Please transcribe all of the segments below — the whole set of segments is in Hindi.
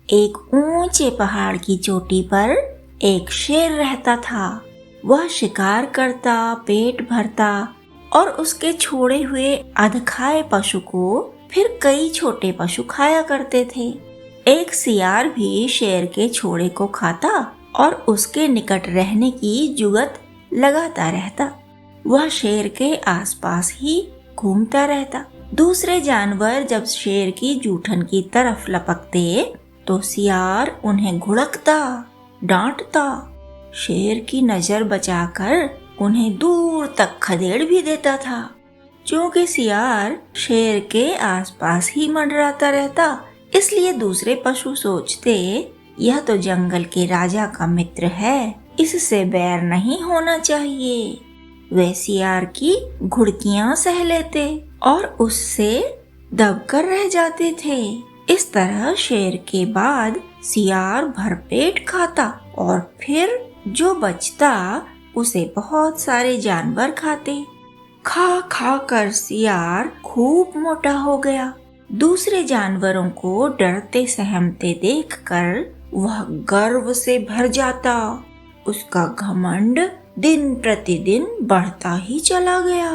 एक ऊंचे पहाड़ की चोटी पर एक शेर रहता था। वह शिकार करता, पेट भरता और उसके छोड़े हुए अधखाए पशु को फिर कई छोटे पशु खाया करते थे। एक सियार भी शेर के छोड़े को खाता और उसके निकट रहने की जुगत लगाता रहता। वह शेर के आसपास ही घूमता रहता। दूसरे जानवर जब शेर की जूठन की तरफ लपकते तो सियार उन्हें घुड़कता, डांटता। शेर की नजर बचाकर उन्हें दूर तक खदेड़ भी देता था। क्योंकि सियार शेर के आसपास ही मंडराता रहता, इसलिए दूसरे पशु सोचते यह तो जंगल के राजा का मित्र है, इससे बैर नहीं होना चाहिए। वे सियार की घुड़कियां सह लेते और उससे दबकर रह जाते थे। इस तरह शेर के बाद सियार भरपेट खाता और फिर जो बचता उसे बहुत सारे जानवर खाते। खा खा कर सियार खूब मोटा हो गया। दूसरे जानवरों को डरते सहमते देखकर वह गर्व से भर जाता। उसका घमंड दिन प्रतिदिन बढ़ता ही चला गया।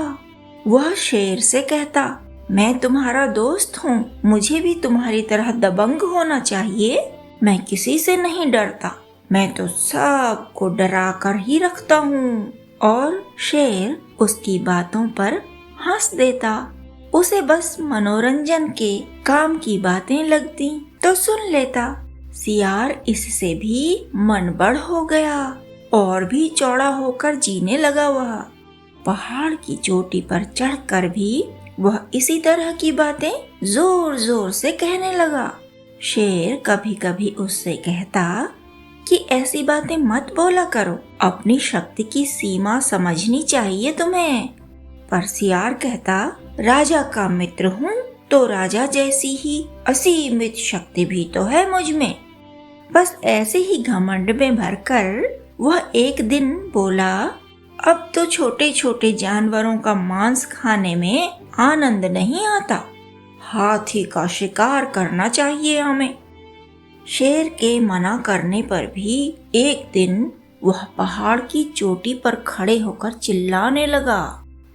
वह शेर से कहता, मैं तुम्हारा दोस्त हूँ, मुझे भी तुम्हारी तरह दबंग होना चाहिए। मैं किसी से नहीं डरता, मैं तो सबको डरा कर ही रखता हूँ। और शेर उसकी बातों पर हंस देता। उसे बस मनोरंजन के काम की बातें लगती तो सुन लेता। सियार इससे भी मनबड़ हो गया और भी चौड़ा होकर जीने लगा। वह पहाड़ की चोटी पर चढ़कर भी वह इसी तरह की बातें जोर जोर से कहने लगा। शेर कभी कभी उससे कहता कि ऐसी बातें मत बोला करो, अपनी शक्ति की सीमा समझनी चाहिए तुम्हें। पर सियार कहता, राजा का मित्र हूँ तो राजा जैसी ही असीमित शक्ति भी तो है मुझ में। बस ऐसे ही घमंड में भरकर वह एक दिन बोला, अब तो छोटे छोटे जानवरों का मांस खाने में आनंद नहीं आता, हाथी का शिकार करना चाहिए हमें। शेर के मना करने पर भी एक दिन वह पहाड़ की चोटी पर खड़े होकर चिल्लाने लगा,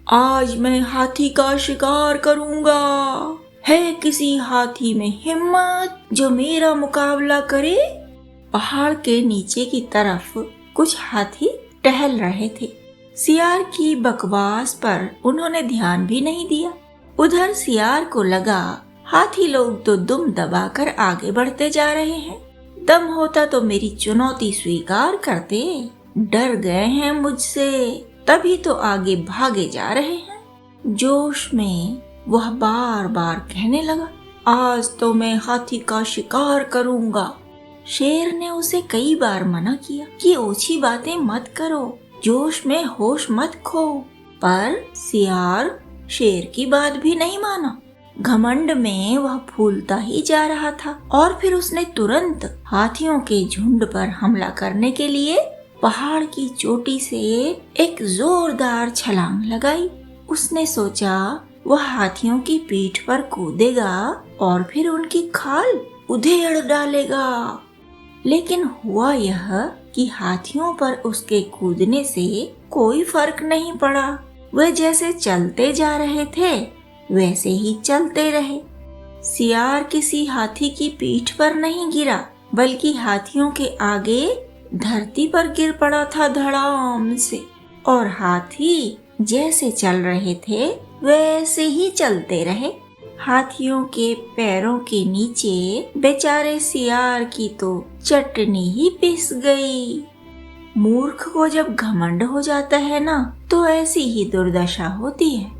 आज मैं हाथी का शिकार करूंगा। है किसी हाथी में हिम्मत जो मेरा मुकाबला करे? पहाड़ के नीचे की तरफ कुछ हाथी टहल रहे थे। सियार की बकवास पर उन्होंने ध्यान भी नहीं दिया। उधर सियार को लगा, हाथी लोग तो दुम दबाकर आगे बढ़ते जा रहे हैं, दम होता तो मेरी चुनौती स्वीकार करते। डर गए हैं मुझसे, तभी तो आगे भागे जा रहे हैं। जोश में वह बार बार कहने लगा, आज तो मैं हाथी का शिकार करूंगा। शेर ने उसे कई बार मना किया कि ओछी बातें मत करो, जोश में होश मत खो, पर सियार शेर की बात भी नहीं माना। घमंड में वह फूलता ही जा रहा था और फिर उसने तुरंत हाथियों के झुंड पर हमला करने के लिए पहाड़ की चोटी से एक जोरदार छलांग लगाई। उसने सोचा वह हाथियों की पीठ पर कूदेगा और फिर उनकी खाल उधेड़ डालेगा। लेकिन हुआ यह कि हाथियों पर उसके कूदने से कोई फर्क नहीं पड़ा। वे जैसे चलते जा रहे थे वैसे ही चलते रहे। सियार किसी हाथी की पीठ पर नहीं गिरा, बल्कि हाथियों के आगे धरती पर गिर पड़ा था धड़ाम से। और हाथी जैसे चल रहे थे वैसे ही चलते रहे। हाथियों के पैरों के नीचे बेचारे सियार की तो चटनी ही पिस गई। मूर्ख को जब घमंड हो जाता है ना, तो ऐसी ही दुर्दशा होती है।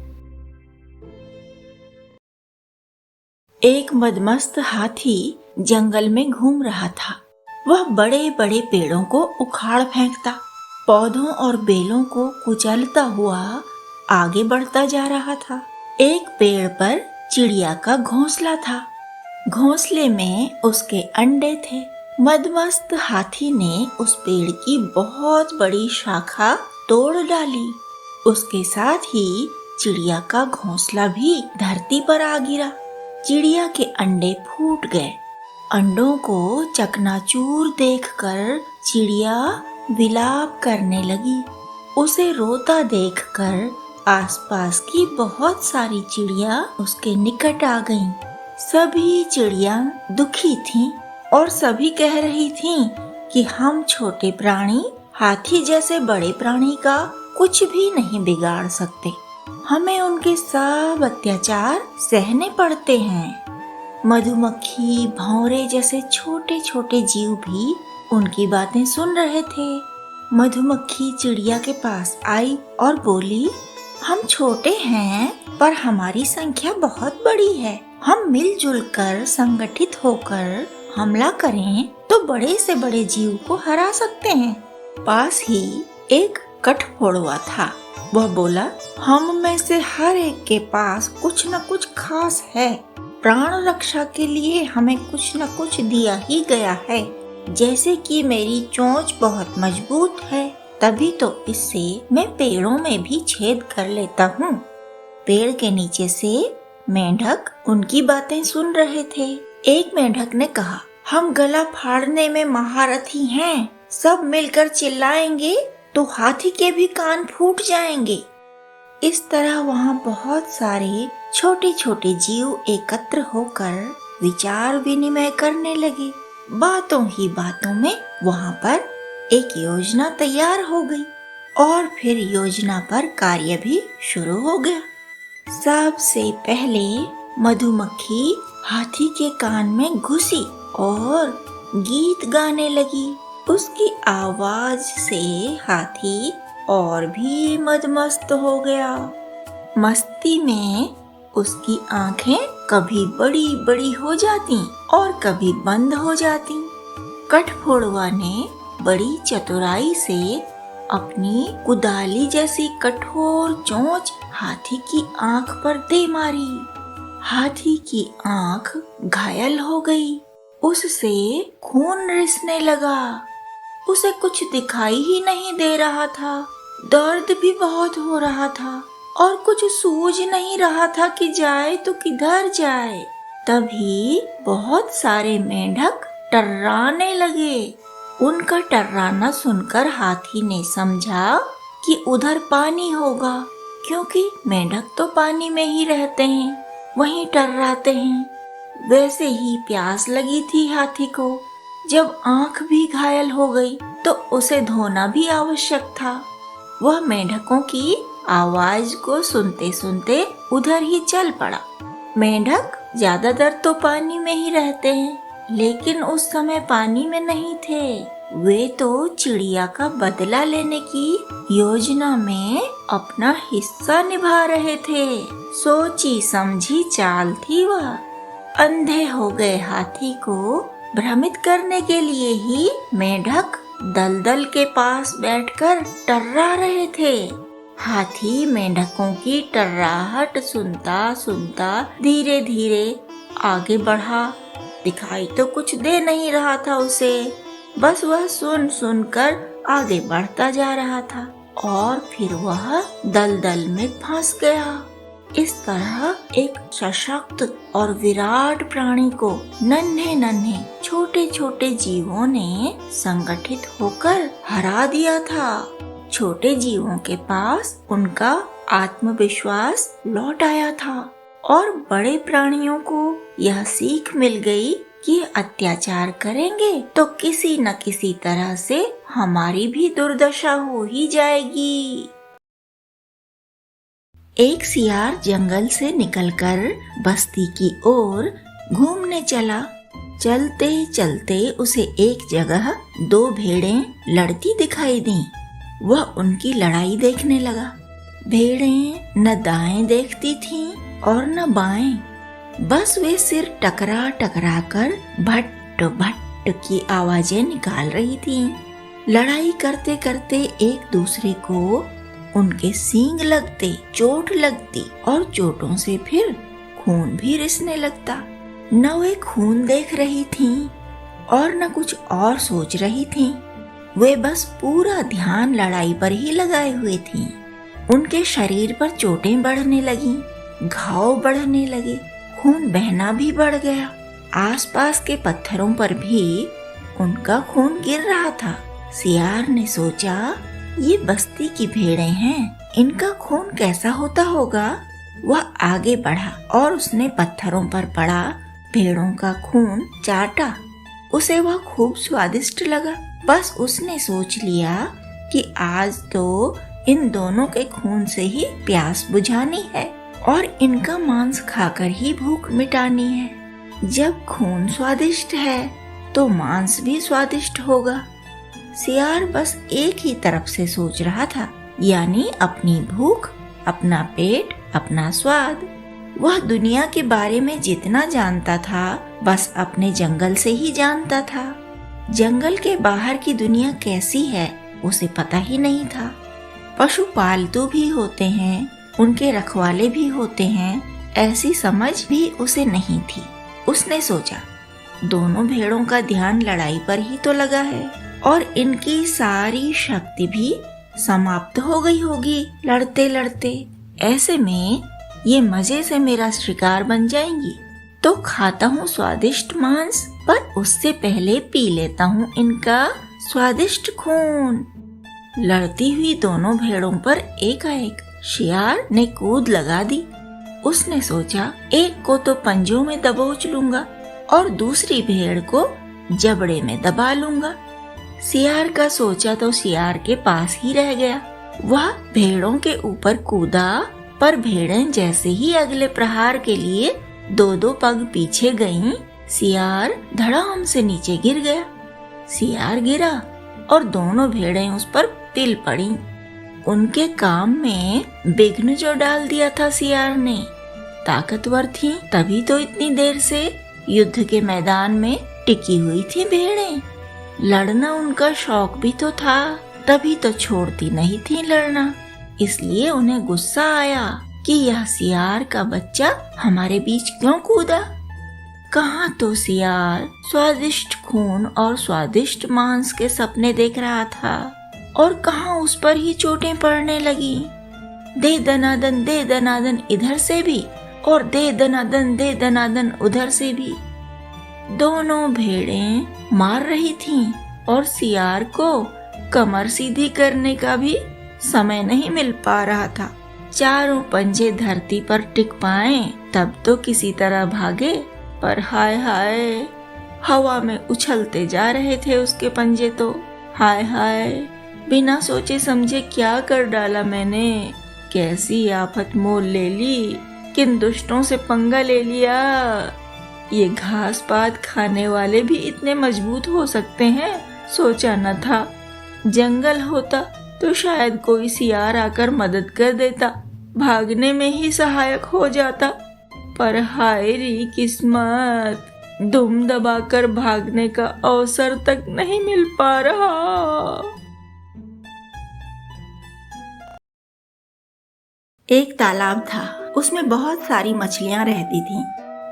एक मदमस्त हाथी जंगल में घूम रहा था। वह बड़े बड़े पेड़ों को उखाड़ फेंकता, पौधों और बेलों को कुचलता हुआ आगे बढ़ता जा रहा था। एक पेड़ पर चिड़िया का घोंसला था। घोंसले में उसके अंडे थे। मदमस्त हाथी ने उस पेड़ की बहुत बड़ी शाखा तोड़ डाली। उसके साथ ही चिड़िया का घोंसला भी धरती पर आ गिरा। चिड़िया के अंडे फूट गए अंडों को चकनाचूर देखकर चिड़िया विलाप करने लगी। उसे रोता देखकर आसपास की बहुत सारी चिड़िया उसके निकट आ गईं। सभी चिड़िया दुखी थीं और सभी कह रही थीं कि हम छोटे प्राणी हाथी जैसे बड़े प्राणी का कुछ भी नहीं बिगाड़ सकते। हमें उनके सब अत्याचार सहने पड़ते हैं। मधुमक्खी, भंवरे जैसे छोटे छोटे जीव भी उनकी बातें सुन रहे थे। मधुमक्खी चिड़िया के पास आई और बोली, हम छोटे हैं पर हमारी संख्या बहुत बड़ी है। हम मिलजुल कर संगठित होकर हमला करें तो बड़े से बड़े जीव को हरा सकते हैं। पास ही एक कठफोड़वा था। वह बोला, हम में से हर एक के पास कुछ न कुछ खास है। प्राण रक्षा के लिए हमें कुछ न कुछ दिया ही गया है। जैसे कि मेरी चोंच बहुत मजबूत है, तभी तो इससे मैं पेड़ों में भी छेद कर लेता हूँ। पेड़ के नीचे से मेंढक उनकी बातें सुन रहे थे। एक मेंढक ने कहा, हम गला फाड़ने में महारथी हैं। सब मिलकर चिल्लाएंगे तो हाथी के भी कान फूट जाएंगे। इस तरह वहाँ बहुत सारे छोटे छोटे जीव एकत्र होकर विचार विनिमय करने लगे। बातों ही बातों में वहाँ पर एक योजना तैयार हो गई और फिर योजना पर कार्य भी शुरू हो गया। सबसे पहले मधुमक्खी हाथी के कान में घुसी और गीत गाने लगी। उसकी आवाज से हाथी और भी मदमस्त हो गया। मस्ती में उसकी आंखें कभी बड़ी बड़ी हो जाती और कभी बंद हो जाती। कठफोड़वा ने बड़ी चतुराई से अपनी कुदाली जैसी कठोर चोंच हाथी की आंख पर दे मारी। हाथी की आंख घायल हो गई। उससे खून रिसने लगा। उसे कुछ दिखाई ही नहीं दे रहा था। दर्द भी बहुत हो रहा था और कुछ सूझ नहीं रहा था कि जाए तो किधर जाए। तभी बहुत सारे मेंढक टर्राने लगे। उनका टर्राना सुनकर हाथी ने समझा कि उधर पानी होगा, क्योंकि मेंढक तो पानी में ही रहते हैं, वहीं टर्राते हैं। वैसे ही प्यास लगी थी हाथी को। जब आंख भी घायल हो गई तो उसे धोना भी आवश्यक था। वह मेंढकों की आवाज को सुनते सुनते उधर ही चल पड़ा। मेंढक ज्यादातर तो पानी में ही रहते हैं, लेकिन उस समय पानी में नहीं थे। वे तो चिड़िया का बदला लेने की योजना में अपना हिस्सा निभा रहे थे। सोची समझी चाल थी वह। अंधे हो गए हाथी को भ्रमित करने के लिए ही मेंढक दलदल के पास बैठकर टर्रा रहे थे। हाथी मेंढकों की टर्राहट सुनता सुनता धीरे धीरे आगे बढ़ा। दिखाई तो कुछ दे नहीं रहा था उसे, बस वह सुन सुनकर आगे बढ़ता जा रहा था और फिर वह दलदल में फंस गया। इस तरह एक सशक्त और विराट प्राणी को नन्हे नन्हे छोटे छोटे जीवों ने संगठित होकर हरा दिया था। छोटे जीवों के पास उनका आत्मविश्वास लौट आया था और बड़े प्राणियों को यह सीख मिल गई कि अत्याचार करेंगे तो किसी न किसी तरह से हमारी भी दुर्दशा हो ही जाएगी। एक सियार जंगल से निकलकर बस्ती की ओर घूमने चला। चलते चलते उसे एक जगह दो भेड़ें लड़ती दिखाई दी। वह उनकी लड़ाई देखने लगा। भेड़ें न दाएं देखती थीं और न बाएं, बस वे सिर टकरा टकरा कर भट्ट भट्ट की आवाजें निकाल रही थीं। लड़ाई करते करते एक दूसरे को उनके सींग लगते, चोट लगती और चोटों से फिर खून भी रिसने लगता। न वे खून देख रही थीं और न कुछ और सोच रही थीं। वे बस पूरा ध्यान लड़ाई पर ही लगाए हुए थीं। उनके शरीर पर चोटें बढ़ने लगीं, घाव बढ़ने लगे, खून बहना भी बढ़ गया। आसपास के पत्थरों पर भी उनका खून गिर रहा था। सियार ने सोचा, ये बस्ती की भेड़ें हैं, इनका खून कैसा होता होगा। वह आगे बढ़ा और उसने पत्थरों पर पड़ा भेड़ों का खून चाटा। उसे वह खूब स्वादिष्ट लगा। बस उसने सोच लिया कि आज तो इन दोनों के खून से ही प्यास बुझानी है और इनका मांस खाकर ही भूख मिटानी है। जब खून स्वादिष्ट है तो मांस भी स्वादिष्ट होगा। सियार बस एक ही तरफ से सोच रहा था, यानी अपनी भूख, अपना पेट, अपना स्वाद। वह दुनिया के बारे में जितना जानता था बस अपने जंगल से ही जानता था। जंगल के बाहर की दुनिया कैसी है उसे पता ही नहीं था। पशु पालतू भी होते हैं, उनके रखवाले भी होते हैं, ऐसी समझ भी उसे नहीं थी। उसने सोचा, दोनों भेड़ों का ध्यान लड़ाई पर ही तो लगा है और इनकी सारी शक्ति भी समाप्त हो गई होगी लड़ते लड़ते। ऐसे में ये मजे से मेरा शिकार बन जाएंगी। तो खाता हूँ स्वादिष्ट मांस, पर उससे पहले पी लेता हूँ इनका स्वादिष्ट खून। लड़ती हुई दोनों भेड़ों पर एकाएक शियार ने कूद लगा दी। उसने सोचा, एक को तो पंजों में दबोच लूंगा और दूसरी भेड़ को जबड़े में दबा लूंगा। सियार का सोचा तो सियार के पास ही रह गया। वह भेड़ों के ऊपर कूदा, पर भेड़ें जैसे ही अगले प्रहार के लिए दो दो पग पीछे गईं, सियार धड़ाम से नीचे गिर गया। सियार गिरा और दोनों भेड़ें उस पर तिल पड़ी। उनके काम में विघ्न जो डाल दिया था सियार ने। ताकतवर थी तभी तो इतनी देर से युद्ध के मैदान में टिकी हुई थी भेड़ें। लड़ना उनका शौक भी तो था, तभी तो छोड़ती नहीं थी लड़ना। इसलिए उन्हें गुस्सा आया कि यह सियार का बच्चा हमारे बीच क्यों कूदा। कहाँ तो सियार स्वादिष्ट खून और स्वादिष्ट मांस के सपने देख रहा था और कहाँ उस पर ही चोटें पड़ने लगी। दे दनादन इधर से भी और दे दनादन उधर से भी। दोनों भेड़ें मार रही थीं और सियार को कमर सीधी करने का भी समय नहीं मिल पा रहा था। चारों पंजे धरती पर टिक पाए तब तो किसी तरह भागे, पर हाय हाय, हवा में उछलते जा रहे थे उसके पंजे तो। हाय हाय, बिना सोचे समझे क्या कर डाला मैंने। कैसी आफत मोल ले ली, किन दुष्टों से पंगा ले लिया। ये घास पात खाने वाले भी इतने मजबूत हो सकते हैं, सोचा न था। जंगल होता तो शायद कोई सियार आकर मदद कर देता, भागने में ही सहायक हो जाता। पर हाय री किस्मत, दुम दबाकर भागने का अवसर तक नहीं मिल पा रहा। एक तालाब था, उसमें बहुत सारी मछलियां रहती थीं।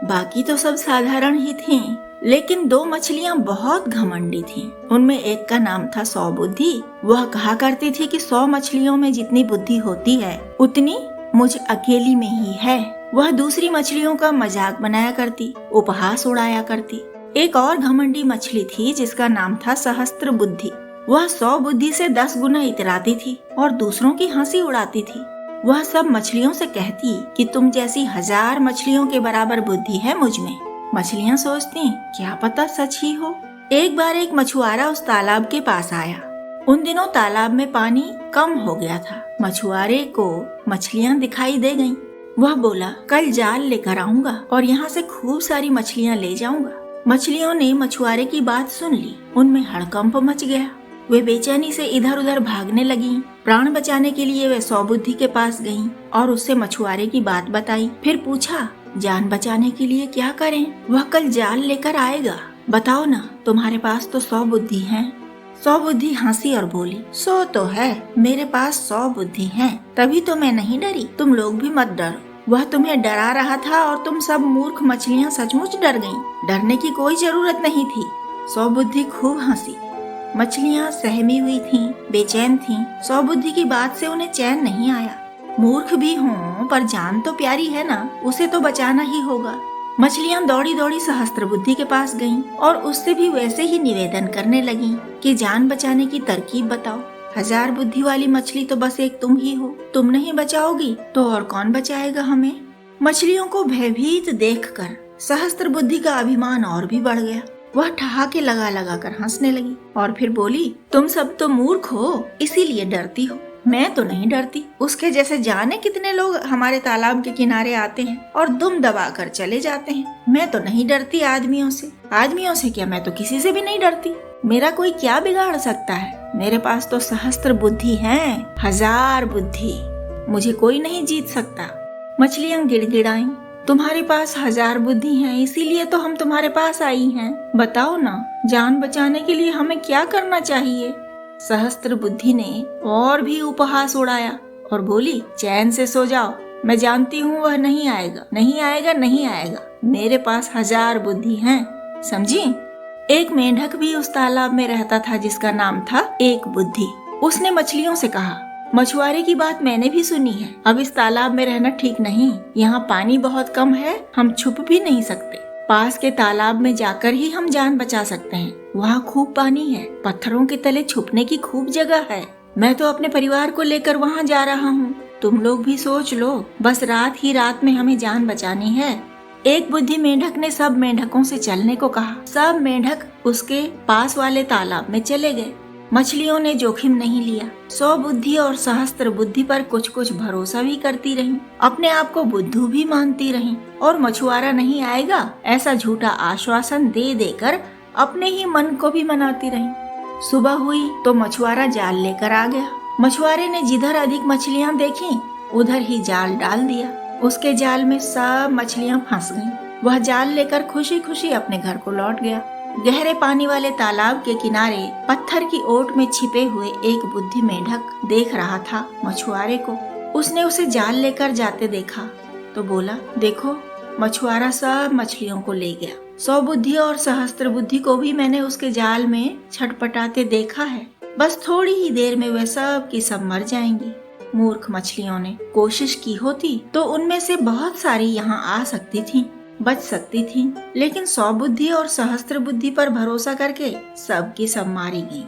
बाकी तो सब साधारण ही थीं, लेकिन दो मछलियां बहुत घमंडी थीं। उनमें एक का नाम था सौ बुद्धि। वह कहा करती थी कि 100 मछलियों में जितनी बुद्धि होती है उतनी मुझ अकेली में ही है। वह दूसरी मछलियों का मजाक बनाया करती, उपहास उड़ाया करती। एक और घमंडी मछली थी जिसका नाम था सहस्त्र बुद्धि। वह 100 बुद्धि से 10 गुना इतराती थी और दूसरों की हंसी उड़ाती थी। वह सब मछलियों से कहती कि तुम जैसी 1000 मछलियों के बराबर बुद्धि है मुझ में। मछलियाँ सोचती क्या पता सच ही हो। एक बार एक मछुआरा उस तालाब के पास आया। उन दिनों तालाब में पानी कम हो गया था। मछुआरे को मछलियाँ दिखाई दे गईं। वह बोला, कल जाल लेकर आऊंगा और यहाँ से खूब सारी मछलियाँ ले जाऊंगा। मछलियों ने मछुआरे की बात सुन ली। उनमें हड़कंप मच गया। वे बेचैनी से इधर उधर भागने लगीं। प्राण बचाने के लिए वे 100 बुद्धि के पास गईं और उससे मछुआरे की बात बताई। फिर पूछा, जान बचाने के लिए क्या करें? वह कल जाल लेकर आएगा, बताओ ना, तुम्हारे पास तो 100 बुद्धि हैं। 100 बुद्धि हंसी और बोली, 100 तो है, मेरे पास 100 बुद्धि हैं, तभी तो मैं नहीं डरी। तुम लोग भी मत डरो। वह तुम्हें डरा रहा था और तुम सब मूर्ख मछलियाँ सचमुच डर गईं। डरने की कोई जरूरत नहीं थी। 100 बुद्धि खूब हंसी। मछलियाँ सहमी हुई थीं, बेचैन थीं। 100 बुद्धि की बात से उन्हें चैन नहीं आया। मूर्ख भी हों पर जान तो प्यारी है ना, उसे तो बचाना ही होगा। मछलियाँ दौड़ी दौड़ी सहस्त्र बुद्धि के पास गईं और उससे भी वैसे ही निवेदन करने लगीं कि जान बचाने की तरकीब बताओ। 1000 बुद्धि वाली मछली तो बस एक तुम ही हो, तुम नहीं बचाओगी तो और कौन बचाएगा हमें। मछलियों को भयभीत देखकर सहस्त्र बुद्धि का अभिमान और भी बढ़ गया। वह ठहाके लगा लगा कर हंसने लगी और फिर बोली, तुम सब तो मूर्ख हो, इसीलिए डरती हो। मैं तो नहीं डरती। उसके जैसे जाने कितने लोग हमारे तालाब के किनारे आते हैं और दुम दबा कर चले जाते हैं। मैं तो नहीं डरती आदमियों से। आदमियों से क्या, मैं तो किसी से भी नहीं डरती। मेरा कोई क्या बिगाड़ सकता है। मेरे पास तो सहस्त्र बुद्धि है, 1000 बुद्धि, मुझे कोई नहीं जीत सकता। मछलियाँ गिड़गिड़ाईं, तुम्हारे पास 1000 बुद्धि हैं, इसीलिए तो हम तुम्हारे पास आई हैं। बताओ ना, जान बचाने के लिए हमें क्या करना चाहिए। सहस्त्र बुद्धि ने और भी उपहास उड़ाया और बोली, चैन से सो जाओ, मैं जानती हूँ वह नहीं आएगा, नहीं आएगा, नहीं आएगा। मेरे पास 1000 बुद्धि हैं, समझी। एक मेंढक भी उस तालाब में रहता था जिसका नाम था एक बुद्धि। उसने मछलियों से कहा, मछुआरे की बात मैंने भी सुनी है। अब इस तालाब में रहना ठीक नहीं। यहाँ पानी बहुत कम है, हम छुप भी नहीं सकते। पास के तालाब में जाकर ही हम जान बचा सकते हैं। वहाँ खूब पानी है, पत्थरों के तले छुपने की खूब जगह है। मैं तो अपने परिवार को लेकर वहाँ जा रहा हूँ। तुम लोग भी सोच लो, बस रात ही रात में हमें जान बचानी है। एक बुद्धि मेंढक ने सब मेंढकों से चलने को कहा। सब मेंढक उसके पास वाले तालाब में चले गए। मछलियों ने जोखिम नहीं लिया। 100 बुद्धि और सहस्त्र बुद्धि पर कुछ कुछ भरोसा भी करती रहीं, अपने आप को बुद्धू भी मानती रहीं और मछुआरा नहीं आएगा ऐसा झूठा आश्वासन दे देकर अपने ही मन को भी मनाती रहीं। सुबह हुई तो मछुआरा जाल लेकर आ गया। मछुआरे ने जिधर अधिक मछलियाँ देखी उधर ही जाल डाल दिया। उसके जाल में सब मछलियाँ फंस गईं। वह जाल लेकर खुशी खुशी अपने घर को लौट गया। गहरे पानी वाले तालाब के किनारे पत्थर की ओट में छिपे हुए एक बुद्धि मेंढक देख रहा था मछुआरे को। उसने उसे जाल लेकर जाते देखा तो बोला, देखो, मछुआरा सब मछलियों को ले गया। 100 बुद्धि और सहस्त्र बुद्धि को भी मैंने उसके जाल में छटपटाते देखा है। बस थोड़ी ही देर में वे सब की सब मर जाएंगी। मूर्ख मछलियों ने कोशिश की होती तो उनमें से बहुत सारी यहाँ आ सकती थीं, बच सकती थीं, लेकिन 100 बुद्धि और सहस्त्र बुद्धि पर भरोसा करके सब की सब मारी गईं।